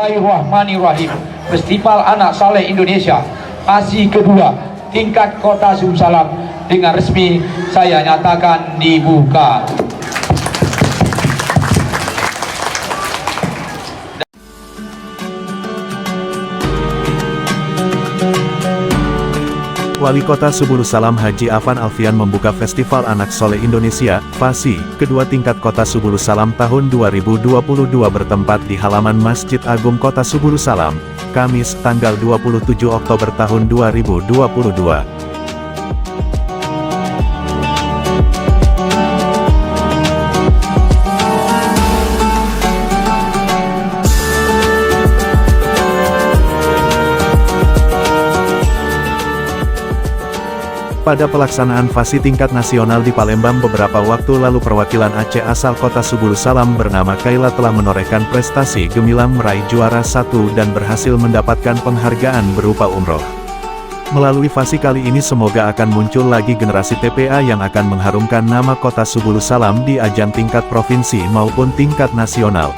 Bismillahirrahmanirrahim. Festival Anak Saleh Indonesia fase kedua tingkat Kota Subulu Salam dengan resmi saya nyatakan dibuka. Wali Kota Subulu Salam Haji Afan Alfian membuka Festival Anak Saleh Indonesia, fase kedua tingkat Kota Subulu Salam tahun 2022 bertempat di halaman Masjid Agung Kota Subulu Salam, Kamis, tanggal 27 Oktober tahun 2022. Pada pelaksanaan fase tingkat nasional di Palembang beberapa waktu lalu, perwakilan Aceh asal Kota Subulu Salam bernama Kaila telah menorehkan prestasi gemilang meraih juara 1 dan berhasil mendapatkan penghargaan berupa umroh. Melalui fase kali ini semoga akan muncul lagi generasi TPA yang akan mengharumkan nama Kota Subulu Salam di ajang tingkat provinsi maupun tingkat nasional.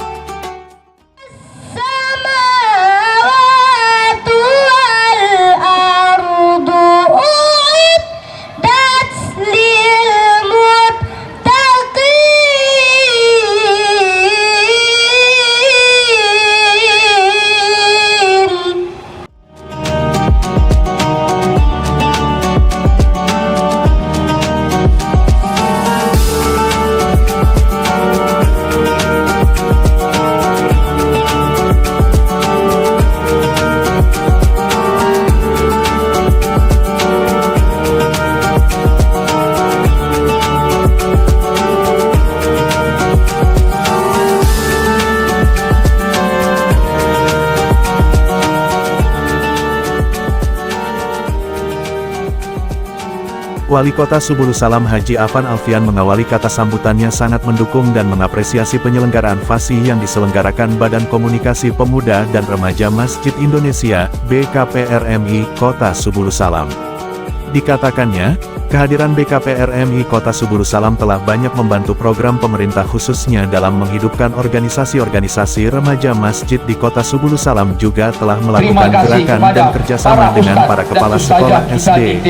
Wali Kota Subulu Salam Haji Afan Alfian mengawali kata sambutannya sangat mendukung dan mengapresiasi penyelenggaraan fase yang diselenggarakan Badan Komunikasi Pemuda dan Remaja Masjid Indonesia, BKPRMI, Kota Subulu Salam. Dikatakannya, kehadiran BKPRMI Kota Subulu Salam telah banyak membantu program pemerintah khususnya dalam menghidupkan organisasi-organisasi remaja masjid di Kota Subulu Salam, juga telah melakukan gerakan dan kerjasama dengan para kepala sekolah SD,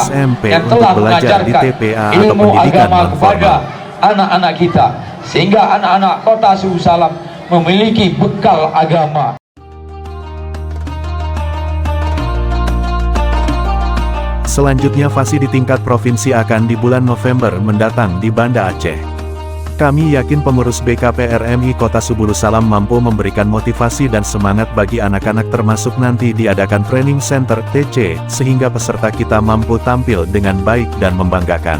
SMP untuk belajar di TPA atau pendidikan non-formal. Anak-anak kita, sehingga anak-anak Kota Subulu Salam memiliki bekal agama. Selanjutnya fase di tingkat provinsi akan di bulan November mendatang di Banda Aceh. Kami yakin pengurus BKPRMI Kota Subulu Salam mampu memberikan motivasi dan semangat bagi anak-anak, termasuk nanti diadakan training center TC, sehingga peserta kita mampu tampil dengan baik dan membanggakan.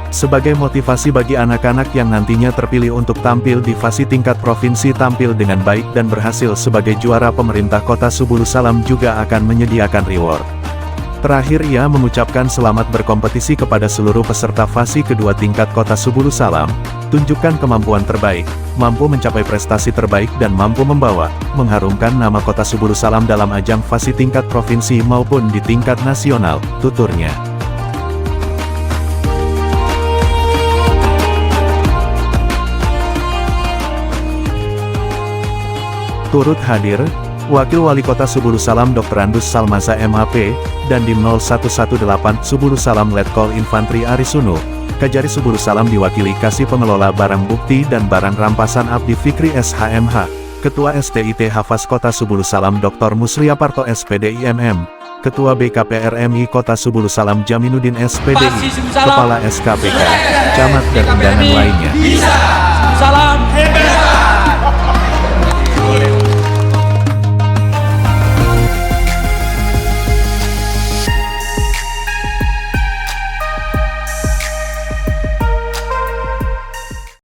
Sebagai motivasi bagi anak-anak yang nantinya terpilih untuk tampil di fase tingkat provinsi tampil dengan baik dan berhasil sebagai juara, pemerintah Kota Subulu Salam juga akan menyediakan reward. Terakhir ia mengucapkan selamat berkompetisi kepada seluruh peserta fase kedua tingkat Kota Subulu Salam, tunjukkan kemampuan terbaik, mampu mencapai prestasi terbaik dan mampu mengharumkan nama Kota Subulu Salam dalam ajang fase tingkat provinsi maupun di tingkat nasional, tuturnya. Turut hadir Wakil Wali Kota Subulu Salam Dr. Andus Salmaza MHP, dan Dim 0118 Subulu Salam Letkol Infantri Arisunu. Kajari Subulu Salam diwakili Kasih Pengelola Barang Bukti dan Barang Rampasan Abdi Fikri SHMH, Ketua STIT Hafaz Kota Subulu Salam Dr. Musriaparto SPD IMM, Ketua BKPRMI Kota Subulu Salam Jaminuddin SPDI, Kepala SKPK, Camat dan undangan lainnya. Salam hebat.